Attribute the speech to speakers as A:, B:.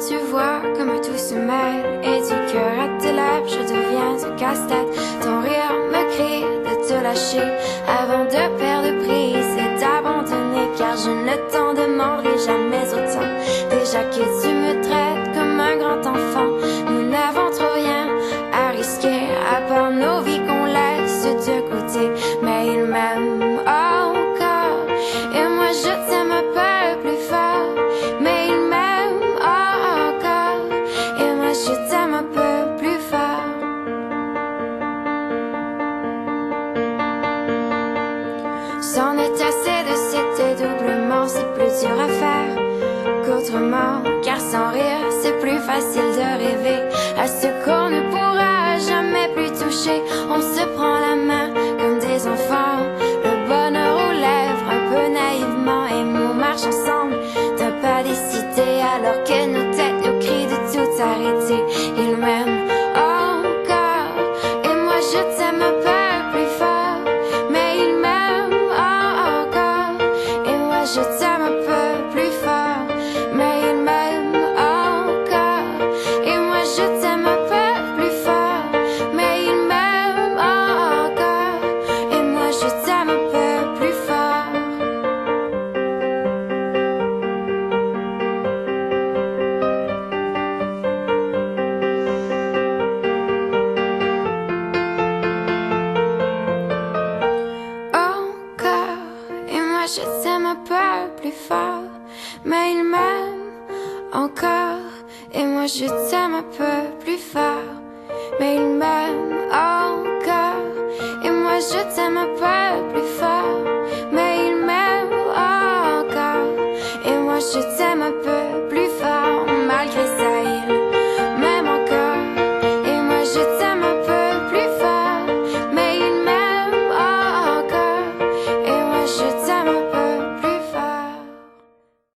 A: tu vois comme tout se mêle. Et du cœur à tes lèvres, je deviens un casse-tête. Ton rire me crie de te lâcher avant de perdre prise et d'abandonner. Car je ne t'en demanderai jamais autant. Déjà que tu me traites comme un grand enfant, nous n'avons trop rien à risquer à part nos vies qu'on laisse de côté. Mais il m'aime encore et moi je t'aime un peu plus fort. Mais il m'aime encore et moi je t'aime un peu plus fort. C'en est assez de cet dédoublement, c'est plus dur à faire qu'autrement. Car sans rire, c'est plus facile de rêver à ce qu'on ne pourra jamais plus toucher. On se prend la main comme des enfants, le bonheur aux lèvres un peu naïvement. Et on marche ensemble d'un pas décidé alors que nos têtes nous crient de tout arrêter. Il m'aime encore et moi je t'aime un peu plus fort. Mais il m'aime encore et moi je t'aime un peu plus fort. Mais il m'aime encore et moi je t'aime un peu plus fort. Mais il m'aime encore et moi je t'aime un peu plus fort. Encore et moi je t'aime un peu plus fort. Mais il m'aime encore et moi je t'aime un peu plus fort. Mais il m'aime encore et moi je t'aime un